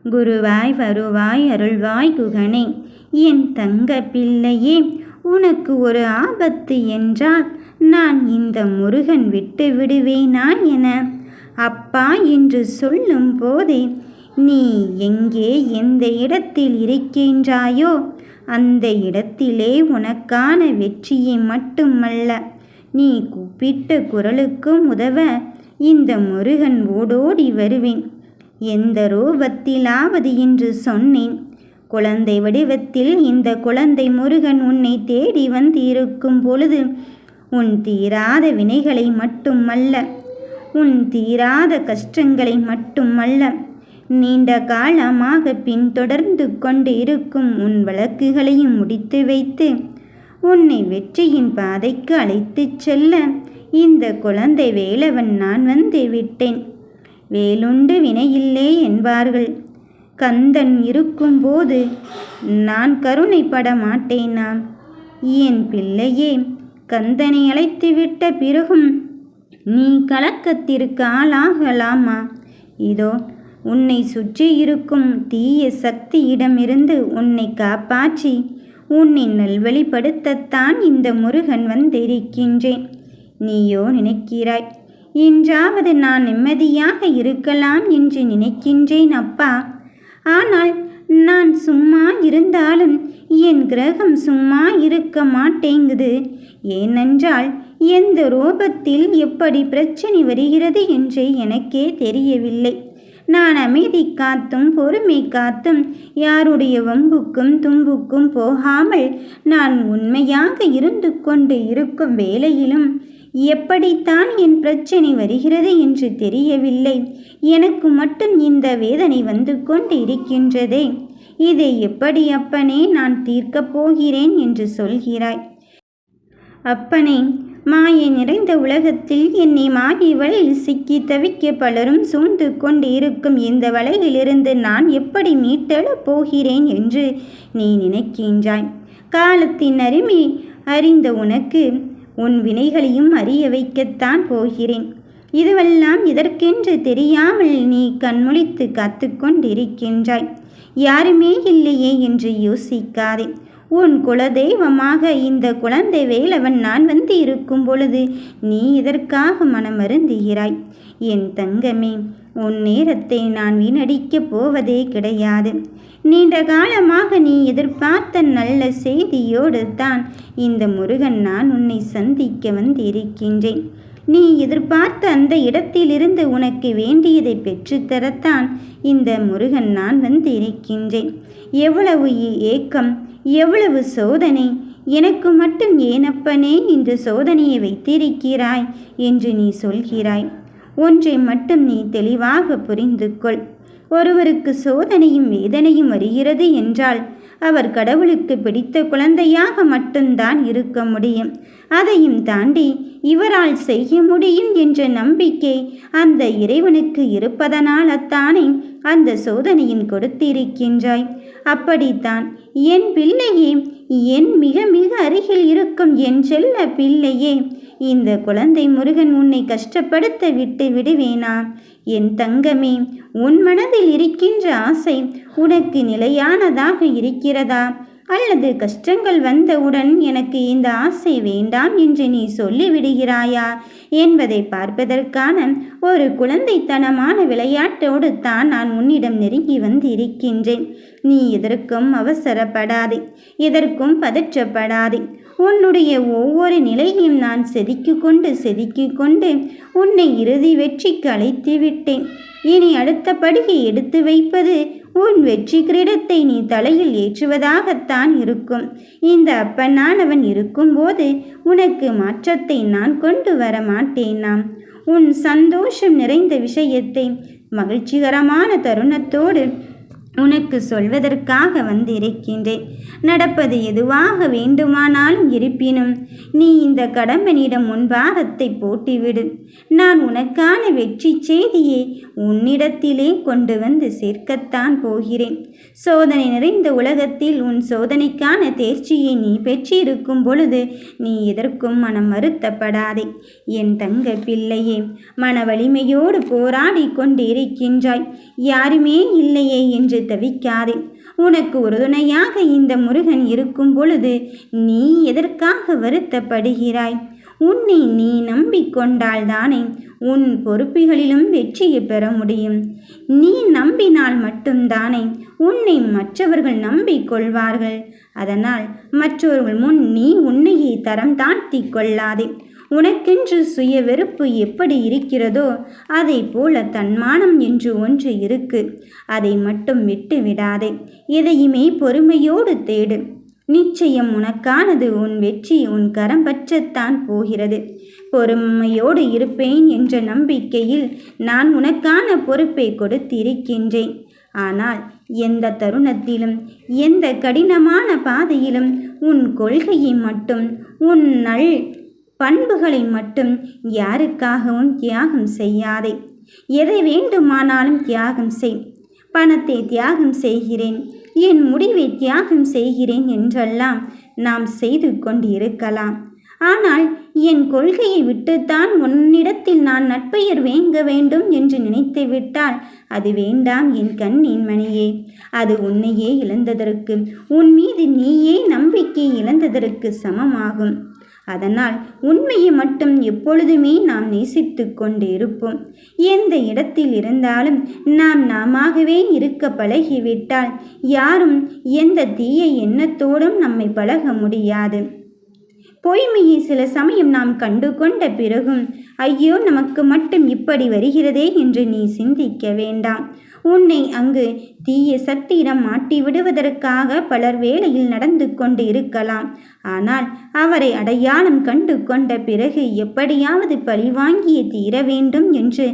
குருவாய் வருவாய் அருள்வாய் குகனே. என் தங்க பிள்ளையே, உனக்கு ஒரு ஆபத்து என்றால் நான் இந்த முருகன் விட்டு விடுவேனா என அப்பா என்று சொல்லும் போதே நீ எங்கே எந்த இடத்தில் இருக்கின்றாயோ அந்த இடத்திலே உனக்கான வெற்றியை மட்டுமல்ல, நீ கூப்பிட்ட குரலுக்கும் உதவ இந்த முருகன் ஓடோடி வருவேன். எந்த ரூபத்திலாவது என்று சொன்னேன். குழந்தை வடிவத்தில் இந்த குழந்தை முருகன் உன்னை தேடி வந்திருக்கும் பொழுது உன் தீராத வினைகளை மட்டுமல்ல, உன் தீராத கஷ்டங்களை மட்டுமல்ல, நீண்ட காலமாக பின்தொடர்ந்து கொண்டு இருக்கும் உன் வழக்குகளையும் முடித்து வைத்து உன்னை வெற்றியின் பாதைக்கு அழைத்துச் செல்ல இந்த குழந்தை வேலவன் நான் வந்து விட்டேன். வேலுண்டு வினையில்லை என்பார்கள். கந்தன் இருக்கும்போது நான் கருணைப்பட மாட்டேனா? என் பிள்ளையே, கந்தனை அழைத்துவிட்ட பிறகும் நீ கலக்கத்திற்கு ஆளாகலாமா? இதோ உன்னை சுற்றி இருக்கும் தீய சக்தியிடமிருந்து உன்னை காப்பாற்றி உன்னை நல்வழிப்படுத்தத்தான் இந்த முருகன் வந்திருக்கின்றேன். நீயோ நினைக்கிறாய், இன்றாவது நான் நிம்மதியாக இருக்கலாம் என்று நினைக்கின்றேன் அப்பா. ஆனால் நான் சும்மா இருந்தாலும் என் கிரகம் சும்மா இருக்க மாட்டேங்குது. ஏனென்றால் எந்த ரூபத்தில் எப்படி பிரச்சனை வருகிறது என்று எனக்கே தெரியவில்லை. நான் அமைதி காத்தும் பொறுமை காத்தும் யாருடைய வம்புக்கும் தும்புக்கும் போகாமல் நான் உண்மையாக இருந்து கொண்டு இருக்கும் வேளையிலும் எப்படித்தான் என் பிரச்சனை வருகிறது என்று தெரியவில்லை. எனக்கு மட்டும் இந்த வேதனை வந்து கொண்டு இருக்கின்றதே. இதை எப்படி அப்பனே நான் தீர்க்கப் போகிறேன் என்று சொல்கிறாய்? அப்பனே, மாயை நிறைந்த உலகத்தில் என்னை மாயை வலையில் சிக்கி தவிக்க பலரும் சூழ்ந்து கொண்டு இருக்கும் இந்த வலையிலிருந்து நான் எப்படி மீட்டெழப் போகிறேன் என்று நீ நினைக்கின்றாய். காலத்தின் அருமை அறிந்த உனக்கு உன் வினைகளையும் அறிய வைக்கத்தான் போகிறேன். இதுவெல்லாம் இதற்கென்று தெரியாமல் நீ கண்முழித்து காத்து கொண்டிருக்கின்றாய். யாருமே இல்லையே என்று யோசிக்காதே. உன் குலதெய்வமாக இந்த குழந்தை வேலவன் நான் வந்து இருக்கும் பொழுது நீ இதற்காக மனமருந்துகிறாய். என் தங்கமே, உன் நேரத்தை நான் வீணடிக்கப் போவதே கிடையாது. நீண்ட காலமாக நீ எதிர்பார்த்த நல்ல செய்தியோடு தான் இந்த முருகன் நான் உன்னை சந்திக்க வந்திருக்கின்றேன். நீ எதிர்பார்த்த அந்த இடத்திலிருந்து உனக்கு வேண்டியதை பெற்றுத்தரத்தான் இந்த முருகன் நான் வந்திருக்கின்றேன். எவ்வளவு ஏக்கம், எவ்வளவு சோதனை! எனக்கு மட்டும் ஏனப்பனே இந்த சோதனையை வைத்திருக்கிறாய் என்று நீ சொல்கிறாய். ஒன்றை மட்டும் நீ தெளிவாக புரிந்து கொள். ஒருவருக்கு சோதனையும் வேதனையும் வருகிறது என்றால் அவர் கடவுளுக்கு பிடித்த குழந்தையாக மட்டும்தான் இருக்க முடியும். அதையும் தாண்டி இவரால் செய்ய முடியும் என்ற நம்பிக்கை அந்த இறைவனுக்கு இருப்பதனால்தானே அந்த சோதனையின் கொடுத்திருக்கின்றாய். அப்படித்தான் என் பிள்ளையே, என் மிக மிக அருகில் இருக்கும் என் செல்ல பிள்ளையே, இந்த குழந்தை முருகன் உன்னை கஷ்டப்படுத்த விட்டு விடுவேனா? என் தங்கமே, உன் மனதில் இருக்கின்ற ஆசை உனக்கு நிலையானதாக இருக்கிறதா? அல்லது கஷ்டங்கள் வந்தவுடன் எனக்கு இந்த ஆசை வேண்டாம் என்று நீ சொல்லிவிடுகிறாயா என்பதை பார்ப்பதற்கான ஒரு குழந்தைத்தனமான விளையாட்டோடு தான் நான் உன்னிடம் நெருங்கி வந்து இருக்கின்றேன். நீ எதற்கும் அவசரப்படாதே, எதற்கும் பதற்றப்படாதே. உன்னுடைய ஒவ்வொரு நிலையையும் நான் செதுக்கிக் கொண்டு உன்னை இறுதி வெற்றிக்கு அழைத்து விட்டேன். இனி அடுத்த படியை எடுத்து வைப்பது உன் வெற்றி கிரீடத்தை நீ தலையில் ஏற்றுவதாகத்தான் இருக்கும். இந்த அப்பனானவன் இருக்கும்போது உனக்கு மாற்றத்தை நான் கொண்டு வர மாட்டேனாம். உன் சந்தோஷம் நிறைந்த விஷயத்தை மகிழ்ச்சிகரமான தருணத்தோடு உனக்கு சொல்வதற்காக வந்திருக்கின்றேன். நடப்பது எதுவாக வேண்டுமானாலும் இருப்பினும் நீ இந்த கடம்பனிடம் உன் பாரத்தை போட்டிவிடு. நான் உனக்கான வெற்றி செய்தியை உன்னிடத்திலே கொண்டு வந்து சேர்க்கத்தான் போகிறேன். சோதனை நிறைந்த உலகத்தில் உன் சோதனைக்கான தேர்ச்சியை நீ பெற்றிருக்கும் பொழுது நீ எதற்கும் மனம் வருத்தப்படாதே. என் தங்க பிள்ளையே, மன வலிமையோடு போராடி கொண்டிருக்கின்றாய். யாருமே இல்லையே என்று தவிக்காதே. உனக்கு உறுதுணையாக இந்த முருகன் இருக்கும் பொழுது நீ எதற்காக வருத்தப்படுகிறாய்? உன்னை நீ நம்பிக்கொண்டால்தானே உன் பொறுப்புகளிலும் வெற்றியை பெற முடியும். நீ நம்பினால் மட்டும்தானே உன்னை மற்றவர்கள் நம்பிக்கொள்வார்கள். அதனால் மற்றவர்கள் முன் நீ உன்னையே தரம் தாழ்த்தி கொள்ளாதே. உனக்கென்று சுய வெறுப்பு எப்படி இருக்கிறதோ அதை போல தன்மானம் என்று ஒன்று இருக்கு. அதை மட்டும் விட்டு விடாதே. எதையுமே பொறுமையோடு தேடு. நிச்சயம் உனக்கானது உன் வெற்றி உன் கரம் பற்றத்தான் போகிறது. பொறுமையோடு இருப்பேன் என்ற நம்பிக்கையில் நான் உனக்கான பொறுப்பை கொடுத்திருக்கின்றேன். ஆனால் எந்த தருணத்திலும் எந்த கடினமான பாதையிலும் உன் கொள்கையை மட்டும் உன் நல் பண்புகளை மட்டும் யாருக்காகவும் தியாகம் செய்யாதே. எதை வேண்டுமானாலும் தியாகம் செய். பணத்தை தியாகம் செய்கிறேன், என் முடிவை தியாகம் செய்கிறேன் என்றெல்லாம் நாம் செய்து கொண்டிருக்கலாம். ஆனால் என் கொள்கையை விட்டுத்தான் உன்னிடத்தில் நான் நட்பெயர் வேங்க வேண்டும் என்று நினைத்து விட்டால் அது வேண்டாம் என் கண்ணின் மணியே. அது உன்னையே இழந்ததற்கு, உன் மீது நீயே நம்பிக்கை இழந்ததற்கு சமமாகும். அதனால் உண்மையை மட்டும் எப்பொழுதுமே நாம் நேசித்து கொண்டு இருப்போம். எந்த இடத்தில் இருந்தாலும் நாமாகவே இருக்க பழகிவிட்டால் யாரும் எந்த தீய எண்ணத்தோடும் நம்மை பழக முடியாது. பொய்மையை சில சமயம் நாம் கண்டு கொண்ட பிறகும் ஐயோ நமக்கு மட்டும் இப்படி வருகிறதே என்று நீ சிந்திக்க வேண்டாம். உன்னை அங்கு தீய சக்தியிடம் மாட்டி விடுவதற்காக பலர் வேளையில் நடந்து கொண்டு இருக்கலாம். ஆனால் அவரை அடையாளம் கண்டு கொண்ட பிறகு எப்படியாவது பழிவாங்கியே தீர வேண்டும் என்று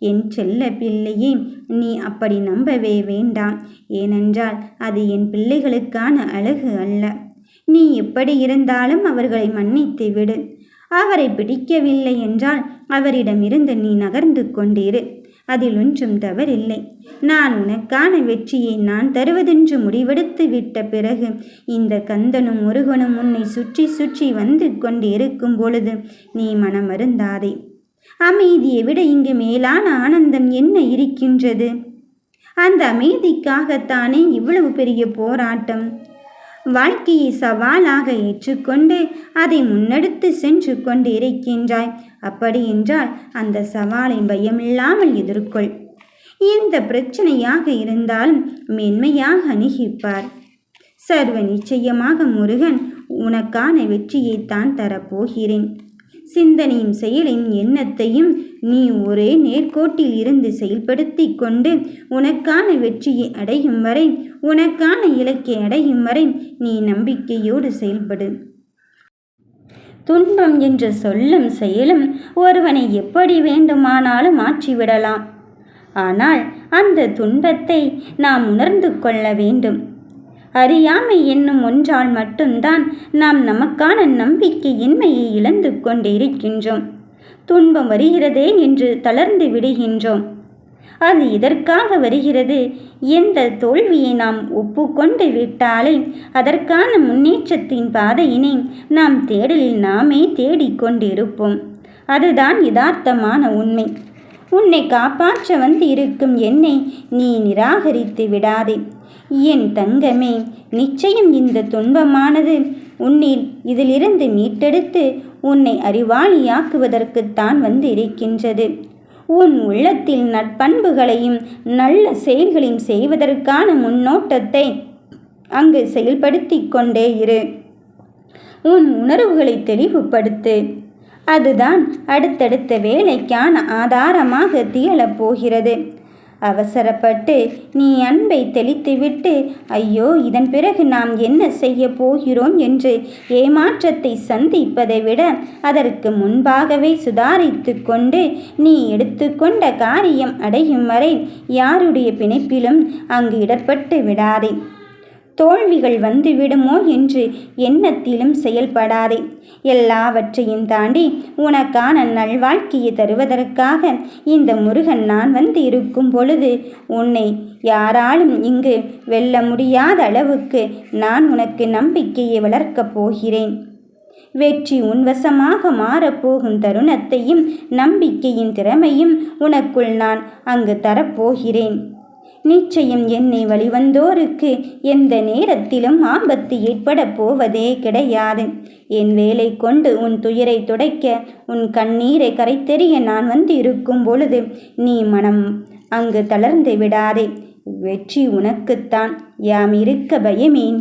என் செல்ல பிள்ளையே நீ அப்படி நம்பவே வேண்டாம். ஏனென்றால் அது என் பிள்ளைகளுக்கான அழகு அல்ல. நீ எப்படி இருந்தாலும் அவர்களை மன்னித்து விடு. அவரை பிடிக்கவில்லை என்றால் அவரிடமிருந்து நீ நகர்ந்து கொண்டிரு. அதில் ஒன்றும் தவறில்லை. நான் உனக்கான வெற்றியை நான் தருவதென்று முடிவெடுத்து விட்ட பிறகு இந்த கந்தனும் முருகனும் உன்னை சுற்றி சுற்றி வந்து கொண்டு இருக்கும் பொழுது நீ மனமருந்தாதே. அமைதியை விட இங்கு மேலான ஆனந்தம் என்ன இருக்கின்றது? அந்த அமைதிக்காகத்தானே இவ்வளவு பெரிய போராட்டம். வாழ்க்கையை சவாலாக ஏற்றுக்கொண்டு அதை முன்னெடுத்து சென்று கொண்டு இருக்கின்றாய். அப்படி என்றால் அந்த சவாலை பயமில்லாமல் எதிர்கொள். எந்த பிரச்சனையாக இருந்தாலும் மென்மையாக அணுகிப்பார். சர்வ நிச்சயமாக முருகன் உனக்கான வெற்றியை தான் தரப்போகிறேன். சிந்தனையும் செயலின் எண்ணத்தையும் நீ ஒரே நேர்கோட்டில் இருந்து செயல்படுத்தி கொண்டு உனக்கான வெற்றியை அடையும் வரை, உனக்கான இலக்கை அடையும் வரை நீ நம்பிக்கையோடு செயல்படு. துன்பம் என்ற சொல்லும் செயலும் ஒருவனை எப்படி வேண்டுமானாலும் மாற்றிவிடலாம். ஆனால் அந்த துன்பத்தை நாம் உணர்ந்து கொள்ள வேண்டும். அறியாமை என்னும் ஒன்றால் மட்டும்தான் நாம் நமக்கான நம்பிக்கையின்மையை இழந்து கொண்டிருக்கின்றோம். துன்பம் வருகிறதே என்று தளர்ந்து விடுகின்றோம். அது எதற்காக வருகிறது? எந்த தோல்வியை நாம் ஒப்புக்கொண்டு விட்டாலே அதற்கான முன்னேற்றத்தின் பாதையினை நாம் தேடலில் நாமே தேடிக்கொண்டிருப்போம். அதுதான் யதார்த்தமான உண்மை. உன்னை காப்பாற்ற வந்து இருக்கும் என்னை நீ நிராகரித்து விடாதே. என் தங்கமே, நிச்சயம் இந்த துன்பமானது உன்னில் இதிலிருந்து மீட்டெடுத்து உன்னை அறிவாளியாக்குவதற்குத்தான் வந்து இருக்கின்றது. உன் உள்ளத்தில் நற்பண்புகளையும் நல்ல செயல்களையும் செய்வதற்கான முன்னோட்டத்தை அங்கு செயல்படுத்தி கொண்டே இரு. உன் உணர்வுகளை தெளிவுபடுத்து. அதுதான் அடுத்தடுத்த வேலைக்கான ஆதாரமாக திகழப் போகிறது. அவசரப்பட்டு நீ அன்பை தெளித்துவிட்டு ஐயோ இதன் பிறகு நாம் என்ன செய்ய போகிறோம் என்று ஏமாற்றத்தை சந்திப்பதை விட அதற்கு முன்பாகவே சுதாரித்து கொண்டு நீ எடுத்துக்கொண்ட காரியம் அடையும் வரை யாருடைய பிணைப்பிலும் அங்கு இடர்பட்டு விடாதே. தோல்விகள் வந்துவிடுமோ என்று எண்ணத்திலும் செயல்படாதே. எல்லாவற்றையும் தாண்டி உனக்கான நல்வாழ்க்கையை தருவதற்காக இந்த முருகன் நான் வந்து இருக்கும் பொழுது உன்னை யாராலும் இங்கு வெல்ல முடியாத அளவுக்கு நான் உனக்கு நம்பிக்கையை வளர்க்கப் போகிறேன். வெற்றி உன்வசமாக மாறப்போகும் தருணத்தையும் நம்பிக்கையின் திறமையும் உனக்குள் நான் அங்கு தரப்போகிறேன். நிச்சயம் என்னை வழிவந்தோருக்கு எந்த நேரத்திலும் ஆபத்து ஏற்பட போவதே கிடையாது. என் வேலை கொண்டு உன் துயரை துடைக்க உன் கண்ணீரை கரைத்தெறிய நான் வந்து இருக்கும் பொழுது நீ மனம் அங்கு தளர்ந்து விடாதே. வெற்றி உனக்குத்தான். யாம் இருக்க பயமேன்.